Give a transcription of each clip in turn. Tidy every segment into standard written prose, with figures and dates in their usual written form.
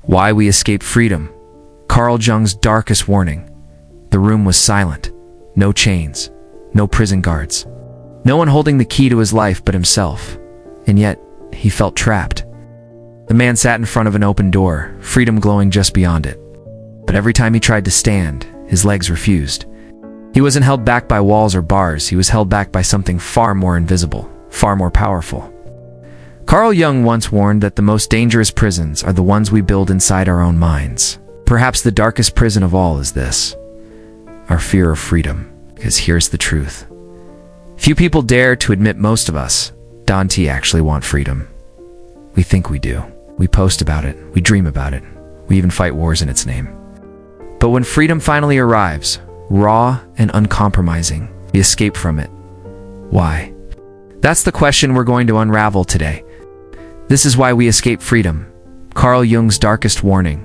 Why We Escape Freedom. Carl Jung's darkest warning. The room was silent. No chains. No prison guards. No one holding the key to his life but himself. And yet, he felt trapped. The man sat in front of an open door, freedom glowing just beyond it. But every time he tried to stand, his legs refused. He wasn't held back by walls or bars, he was held back by something far more invisible, far more powerful. Carl Jung once warned that the most dangerous prisons are the ones we build inside our own minds. Perhaps the darkest prison of all is this: our fear of freedom. Because here's the truth. Few people dare to admit most of us, Dante, actually want freedom. We think we do. We post about it. We dream about it. We even fight wars in its name. But when freedom finally arrives, raw and uncompromising, we escape from it. Why? That's the question we're going to unravel today. This is why we escape freedom. Carl Jung's darkest warning.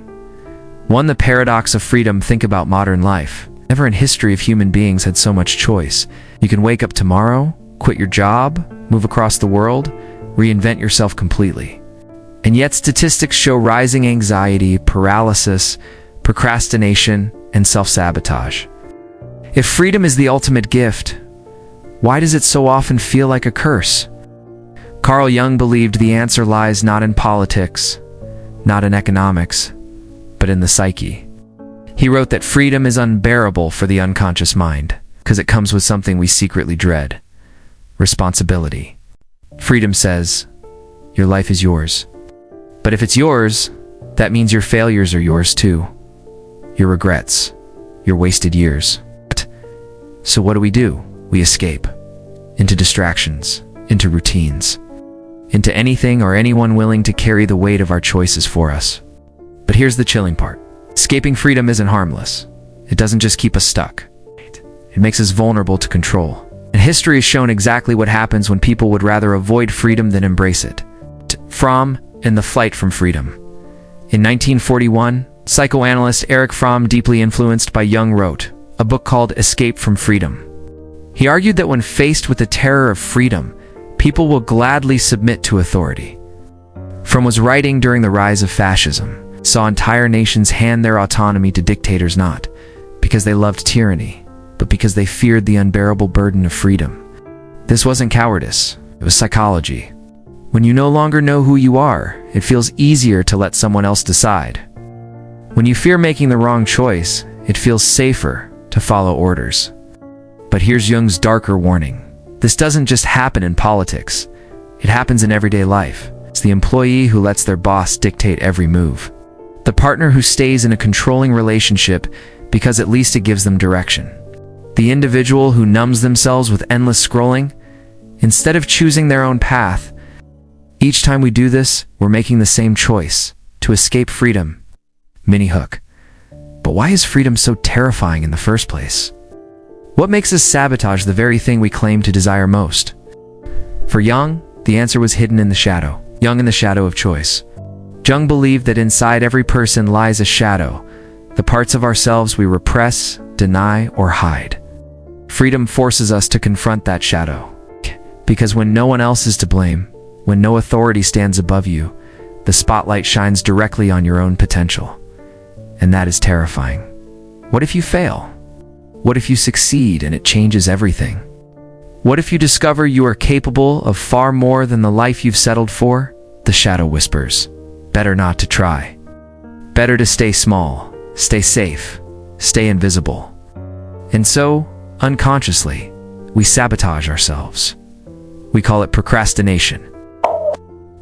1. The paradox of freedom. Think about modern life. Never in history of human beings had so much choice. You can wake up tomorrow, quit your job, move across the world, reinvent yourself completely. And yet statistics show rising anxiety, paralysis, procrastination, and self-sabotage. If freedom is the ultimate gift, why does it so often feel like a curse? Carl Jung believed the answer lies not in politics, not in economics, but in the psyche. He wrote that freedom is unbearable for the unconscious mind, because it comes with something we secretly dread: responsibility. Freedom says, your life is yours. But if it's yours, that means your failures are yours too. Your regrets, your wasted years. So what do? We escape. Into distractions, into routines, into anything or anyone willing to carry the weight of our choices for us. But here's the chilling part. Escaping freedom isn't harmless. It doesn't just keep us stuck. It makes us vulnerable to control. And history has shown exactly what happens when people would rather avoid freedom than embrace it. Fromm and the Flight from Freedom. In 1941, psychoanalyst Erich Fromm, deeply influenced by Jung, wrote a book called Escape from Freedom. He argued that when faced with the terror of freedom, people will gladly submit to authority. Fromm was writing during the rise of fascism, saw entire nations hand their autonomy to dictators not because they loved tyranny, but because they feared the unbearable burden of freedom. This wasn't cowardice, it was psychology. When you no longer know who you are, it feels easier to let someone else decide. When you fear making the wrong choice, it feels safer to follow orders. But here's Jung's darker warning. This doesn't just happen in politics. It happens in everyday life. It's the employee who lets their boss dictate every move. The partner who stays in a controlling relationship because at least it gives them direction. The individual who numbs themselves with endless scrolling instead of choosing their own path. Each time we do this, we're making the same choice: to escape freedom. Mini hook. But why is freedom so terrifying in the first place? What makes us sabotage the very thing we claim to desire most? For Jung, the answer was hidden in the shadow. Jung in the shadow of choice. Jung believed that inside every person lies a shadow, the parts of ourselves we repress, deny, or hide. Freedom forces us to confront that shadow. Because when no one else is to blame, when no authority stands above you, the spotlight shines directly on your own potential. And that is terrifying. What if you fail? What if you succeed and it changes everything? What if you discover you are capable of far more than the life you've settled for? The shadow whispers, better not to try. Better to stay small, stay safe, stay invisible. And so, unconsciously, we sabotage ourselves. We call it procrastination.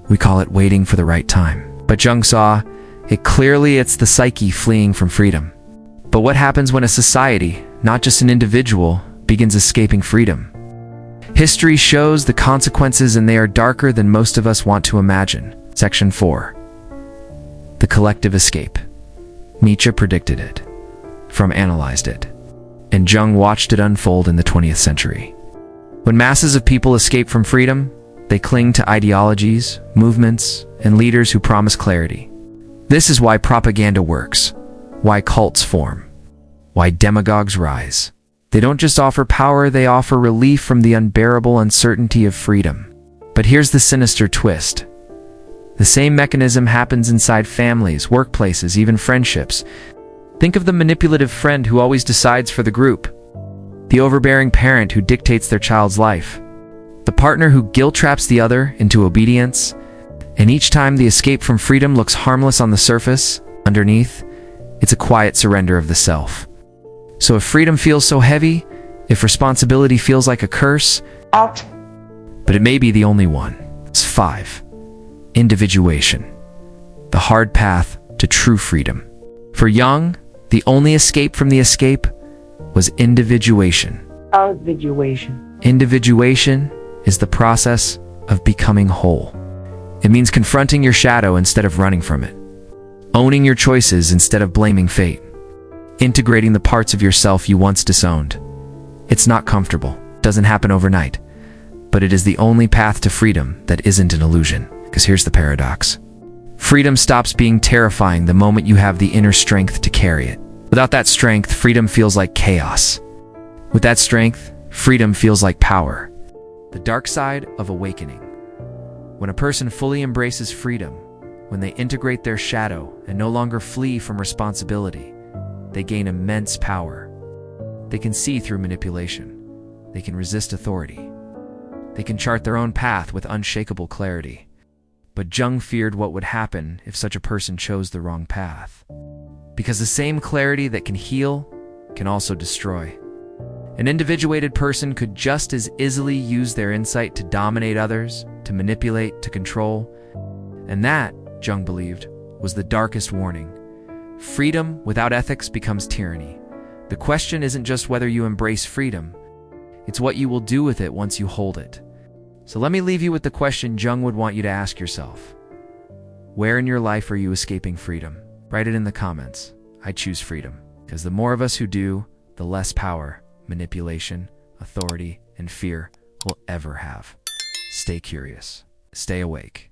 We call it waiting for the right time. But Jung saw it clearly. It's the psyche fleeing from freedom. But what happens when a society, not just an individual, begins escaping freedom? History shows the consequences, and they are darker than most of us want to imagine. Section 4. The collective escape. Nietzsche predicted it. Fromm analyzed it. And Jung watched it unfold in the 20th century. When masses of people escape from freedom, they cling to ideologies, movements, and leaders who promise clarity. This is why propaganda works, why cults form, why demagogues rise. They don't just offer power, they offer relief from the unbearable uncertainty of freedom. But here's the sinister twist. The same mechanism happens inside families, workplaces, even friendships. Think of the manipulative friend who always decides for the group, the overbearing parent who dictates their child's life, the partner who guilt-traps the other into obedience. And each time the escape from freedom looks harmless on the surface, underneath, it's a quiet surrender of the self. So if freedom feels so heavy, if responsibility feels like a curse, out. But it may be the only one. It's 5. Individuation. The hard path to true freedom. For Jung, the only escape from the escape was individuation. Individuation. Individuation is the process of becoming whole. It means confronting your shadow instead of running from it, owning your choices instead of blaming fate, integrating the parts of yourself you once disowned. It's not comfortable, doesn't happen overnight, but it is the only path to freedom that isn't an illusion. Because here's the paradox. Freedom stops being terrifying the moment you have the inner strength to carry it. Without that strength, freedom feels like chaos. With that strength, freedom feels like power. The dark side of awakening. When a person fully embraces freedom, when they integrate their shadow and no longer flee from responsibility, they gain immense power. They can see through manipulation. They can resist authority. They can chart their own path with unshakable clarity. But Jung feared what would happen if such a person chose the wrong path. Because the same clarity that can heal can also destroy. An individuated person could just as easily use their insight to dominate others, to manipulate, to control. And that, Jung believed, was the darkest warning. Freedom without ethics becomes tyranny. The question isn't just whether you embrace freedom, it's what you will do with it once you hold it. So let me leave you with the question Jung would want you to ask yourself. Where in your life are you escaping freedom? Write it in the comments. I choose freedom, because the more of us who do, the less power, manipulation, authority, and fear we'll ever have. Stay curious. Stay awake.